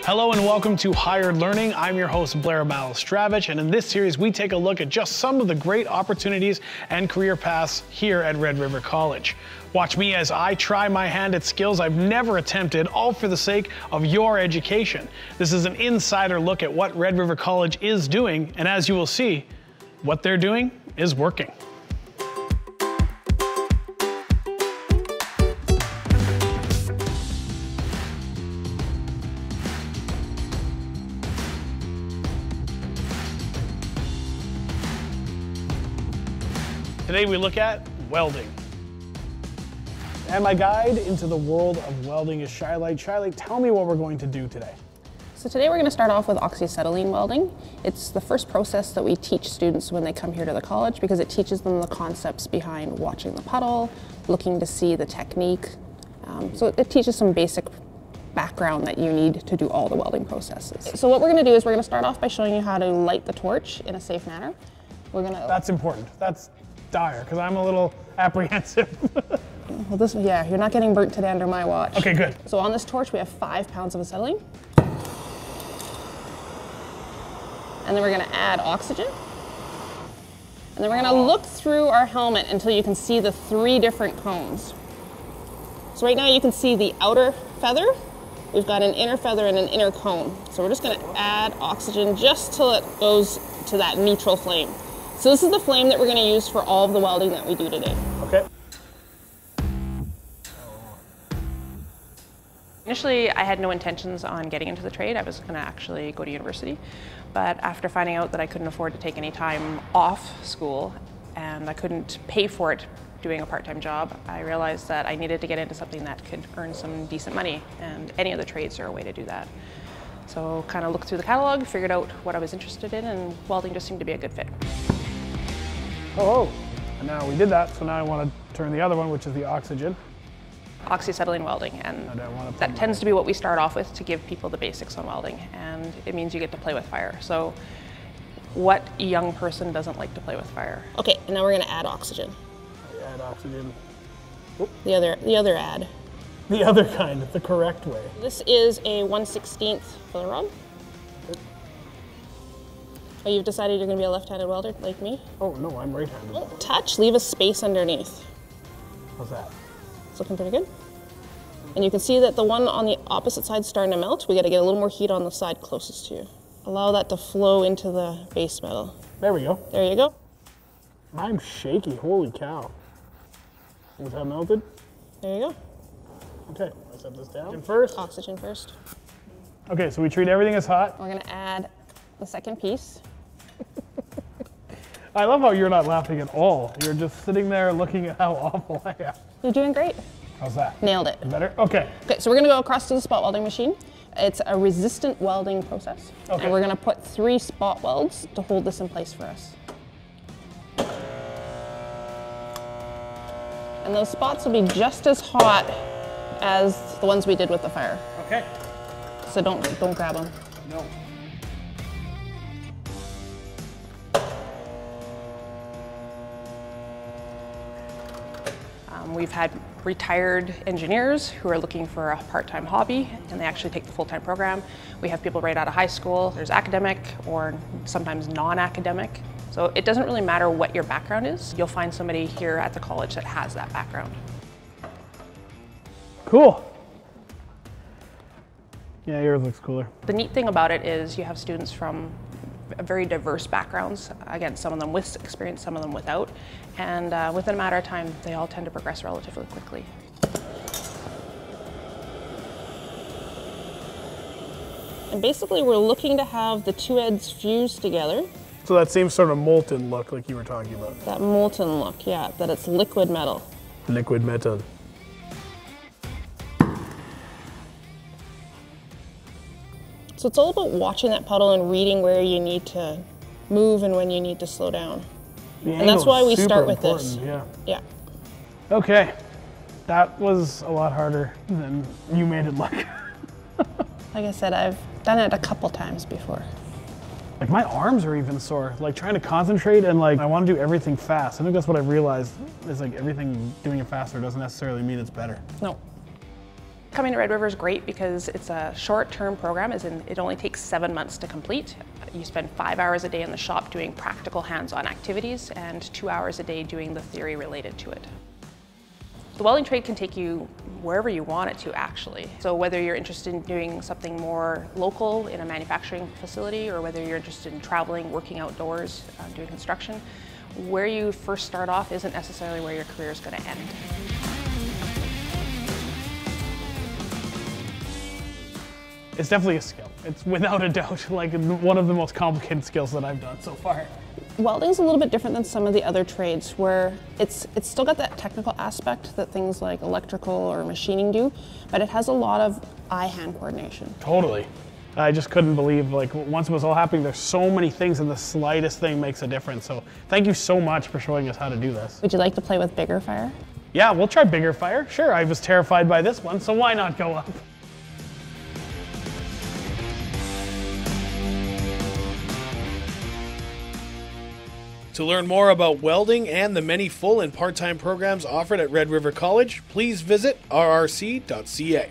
Hello and welcome to Hired Learning. I'm your host, Blair Balestravich, and in this series, we take a look at just some of the great opportunities and career paths here at Red River College. Watch me as I try my hand at skills I've never attempted, all for the sake of your education. This is an insider look at what Red River College is doing, and as you will see, what they're doing is working. Today we look at welding. And my guide into the world of welding is Shilite. Shilite, tell me what we're going to do today. So today we're going to start off with oxyacetylene welding. It's the first process that we teach students when they come here to the college because it teaches them the concepts behind watching the puddle, looking to see the technique. So it teaches some basic background that you need to do all the welding processes. So what we're going to do is we're going to start off by showing you how to light the torch in a safe manner. That's important. That's dire, because I'm a little apprehensive. Well, yeah, you're not getting burnt today under my watch. Okay, good. So on this torch, we have 5 pounds of acetylene. And then we're gonna add oxygen. And then we're gonna look through our helmet until you can see the 3 different cones. So right now you can see the outer feather. We've got an inner feather and an inner cone. So we're just gonna add oxygen just till it goes to that neutral flame. So this is the flame that we're going to use for all of the welding that we do today. Okay. Initially, I had no intentions on getting into the trade. I was going to actually go to university. But after finding out that I couldn't afford to take any time off school and I couldn't pay for it doing a part-time job, I realized that I needed to get into something that could earn some decent money, and any of the trades are a way to do that. So kind of looked through the catalog, figured out what I was interested in, and welding just seemed to be a good fit. Oh, and now we did that, so now I want to turn the other one, which is the oxygen. Oxyacetylene welding, and that tends to be what we start off with to give people the basics on welding, and it means you get to play with fire. So what young person doesn't like to play with fire? Okay, and now we're going to add oxygen. Add oxygen. The other add. The other kind, the correct way. This is a 1/16 filler rod. Oh, you've decided you're going to be a left-handed welder like me? Oh, no, I'm right-handed. Don't touch, leave a space underneath. How's that? It's looking pretty good. And you can see that the one on the opposite side is starting to melt. We got to get a little more heat on the side closest to you. Allow that to flow into the base metal. There we go. There you go. I'm shaky, holy cow. Is that melted? There you go. Okay, let's set this down. First? Oxygen first. Okay, so we treat everything as hot. We're going to add the second piece. I love how you're not laughing at all. You're just sitting there looking at how awful I am. You're doing great. How's that? Nailed it. Better? Okay. Okay, so we're gonna go across to the spot welding machine. It's a resistant welding process. Okay. And we're gonna put 3 spot welds to hold this in place for us. And those spots will be just as hot as the ones we did with the fire. Okay. So don't grab them. No. We've had retired engineers who are looking for a part-time hobby, and they actually take the full-time program. We have people right out of high school. There's academic or sometimes non-academic. So it doesn't really matter what your background is. You'll find somebody here at the college that has that background. Cool. Yeah, yours looks cooler. The neat thing about it is you have students from very diverse backgrounds. Again, some of them with experience, some of them without. And within a matter of time, they all tend to progress relatively quickly. And basically we're looking to have the 2 ends fused together. So that same sort of molten look like you were talking about. That molten look, yeah, that it's liquid metal. Liquid metal. So it's all about watching that puddle and reading where you need to move and when you need to slow down. And that's why we start with this. Yeah. Okay. That was a lot harder than you made it look. Like I said, I've done it a couple times before. Like my arms are even sore, like trying to concentrate and like I want to do everything fast. I think that's what I realized is like everything doing it faster doesn't necessarily mean it's better. No. Coming to Red River is great because it's a short-term program, as in it only takes 7 months to complete. You spend 5 hours a day in the shop doing practical hands-on activities and 2 hours a day doing the theory related to it. The welding trade can take you wherever you want it to, actually. So whether you're interested in doing something more local in a manufacturing facility, or whether you're interested in traveling, working outdoors, doing construction, where you first start off isn't necessarily where your career is going to end. It's definitely a skill. It's without a doubt like one of the most complicated skills that I've done so far. Welding is a little bit different than some of the other trades, where it's still got that technical aspect that things like electrical or machining do, but it has a lot of eye-hand coordination. Totally. I just couldn't believe, like, once it was all happening, there's so many things and the slightest thing makes a difference. So thank you so much for showing us how to do this. Would you like to play with bigger fire? Yeah, we'll try bigger fire. Sure, I was terrified by this one, so why not go up? To learn more about welding and the many full and part-time programs offered at Red River College, please visit rrc.ca.